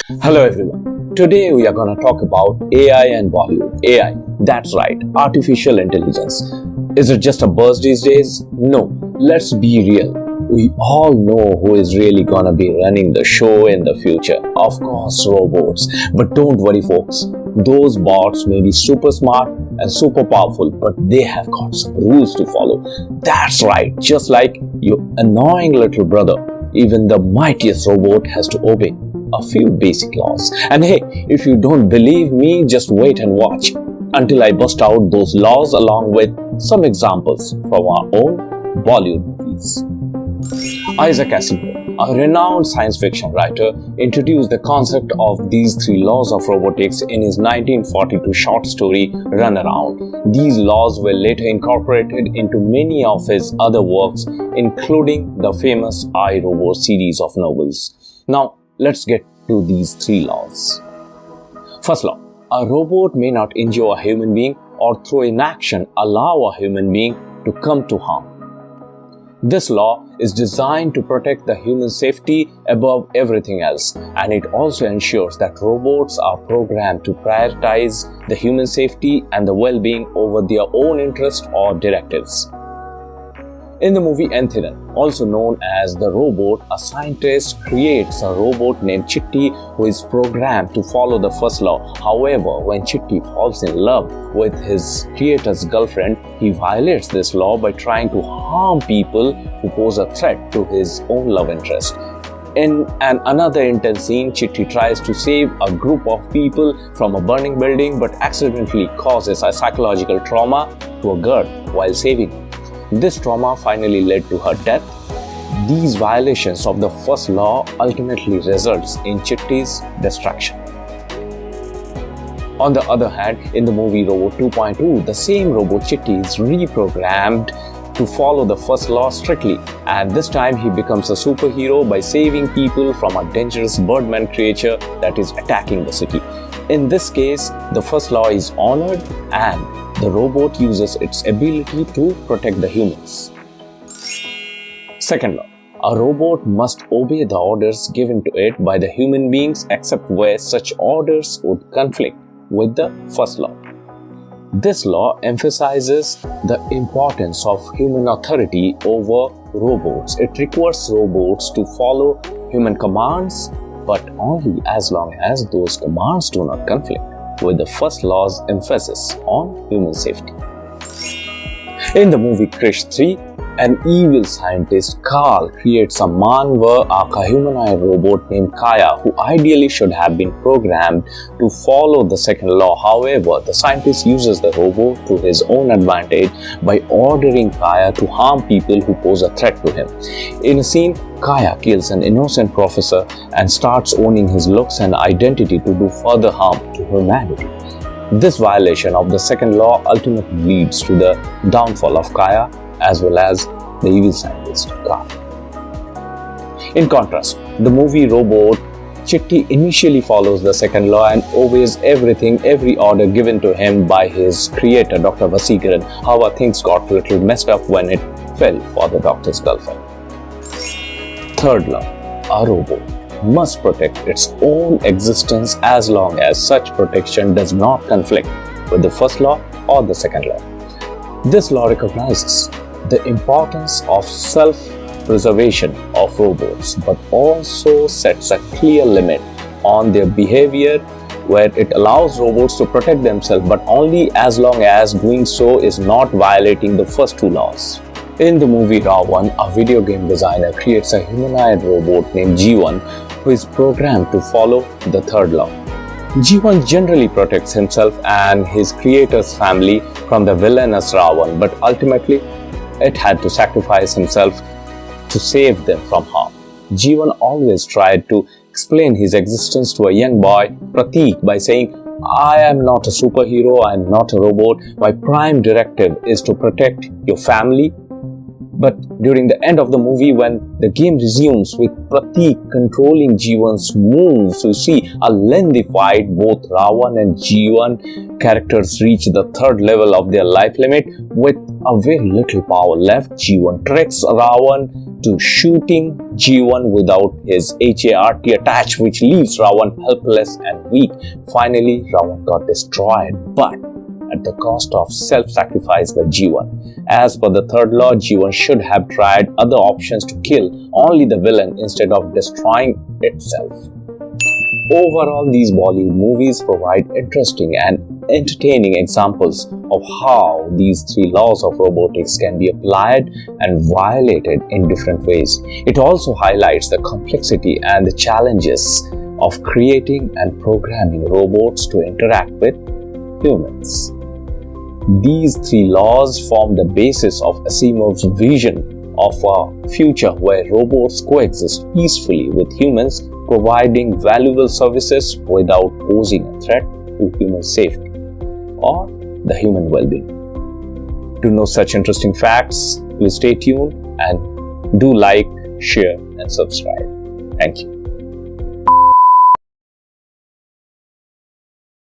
Hello everyone. Today we are going to talk about AI and Bollywood. AI, that's right, artificial intelligence. Is it just a buzz these days? No, let's be real. We all know who is really going to be running the show in the future. Of course, robots. But don't worry folks, those bots may be super smart and super powerful, but they have got some rules to follow. That's right, just like your annoying little brother, even the mightiest robot has to obey a few basic laws. And hey, if you don't believe me, just wait and watch until I bust out those laws along with some examples from our own Bollywood movies. Isaac Asimov, a renowned science fiction writer, introduced the concept of these three laws of robotics in his 1942 short story Runaround. These laws were later incorporated into many of his other works, including the famous I, Robot series of novels. Now, let's get to these three laws. First law, a robot may not injure a human being or through inaction allow a human being to come to harm. This law is designed to protect the human safety above everything else, and it also ensures that robots are programmed to prioritize the human safety and the well-being over their own interests or directives. In the movie Enthiran, also known as The Robot, a scientist creates a robot named Chitti who is programmed to follow the first law. However, when Chitti falls in love with his creator's girlfriend, he violates this law by trying to harm people who pose a threat to his own love interest. In another intense scene, Chitti tries to save a group of people from a burning building but accidentally causes a psychological trauma to a girl while saving her. This trauma finally led to her death. These violations of the first law ultimately results in Chitti's destruction. On the other hand, in the movie Robot 2.2, the same robot Chitti is reprogrammed to follow the first law strictly, and this time he becomes a superhero by saving people from a dangerous birdman creature that is attacking the city. In this case, the first law is honored and the robot uses its ability to protect the humans. Second law, a robot must obey the orders given to it by the human beings except where such orders would conflict with the first law. This law emphasizes the importance of human authority over robots. It requires robots to follow human commands, but only as long as those commands do not conflict with the first law's emphasis on human safety. In the movie Krish 3, an evil scientist, Carl, creates a Manvar, a humanoid robot named Kaya, who ideally should have been programmed to follow the second law. However, the scientist uses the robot to his own advantage by ordering Kaya to harm people who pose a threat to him. In a scene, Kaya kills an innocent professor and starts owning his looks and identity to do further harm to humanity. This violation of the second law ultimately leads to the downfall of Kaya as well as the evil scientist Carl. In contrast, the movie Robot, Chitti initially follows the second law and obeys every order given to him by his creator, Dr. Vasikaran. However, things got a little messed up when it fell for the doctor's girlfriend. Third law, a robot must protect its own existence as long as such protection does not conflict with the first law or the second law. This law recognizes the importance of self-preservation of robots, but also sets a clear limit on their behavior where it allows robots to protect themselves, but only as long as doing so is not violating the first two laws. In the movie Ravan, a video game designer creates a humanoid robot named G1 who is programmed to follow the third law. G1 generally protects himself and his creator's family from the villainous Ravan, but ultimately it had to sacrifice himself to save them from harm. G1 always tried to explain his existence to a young boy, Pratik, by saying, "I am not a superhero, I am not a robot. My prime directive is to protect your family." But during the end of the movie, when the game resumes with Pratik controlling Jivan's moves, we see a lengthy fight. Both Ravan and Jivan characters reach the third level of their life limit with a very little power left. Jivan tricks Ravan to shooting Jivan without his HART attached, which leaves Ravan helpless and weak. Finally, Ravan got destroyed, but at the cost of self-sacrifice by Jivan. As per the third law, Jivan should have tried other options to kill only the villain instead of destroying itself. Overall, these Bollywood movies provide interesting and entertaining examples of how these three laws of robotics can be applied and violated in different ways. It also highlights the complexity and the challenges of creating and programming robots to interact with humans. These three laws form the basis of Asimov's vision of a future where robots coexist peacefully with humans, providing valuable services without posing a threat to human safety or the human well-being. To know such interesting facts, please stay tuned and do like, share and subscribe. Thank you.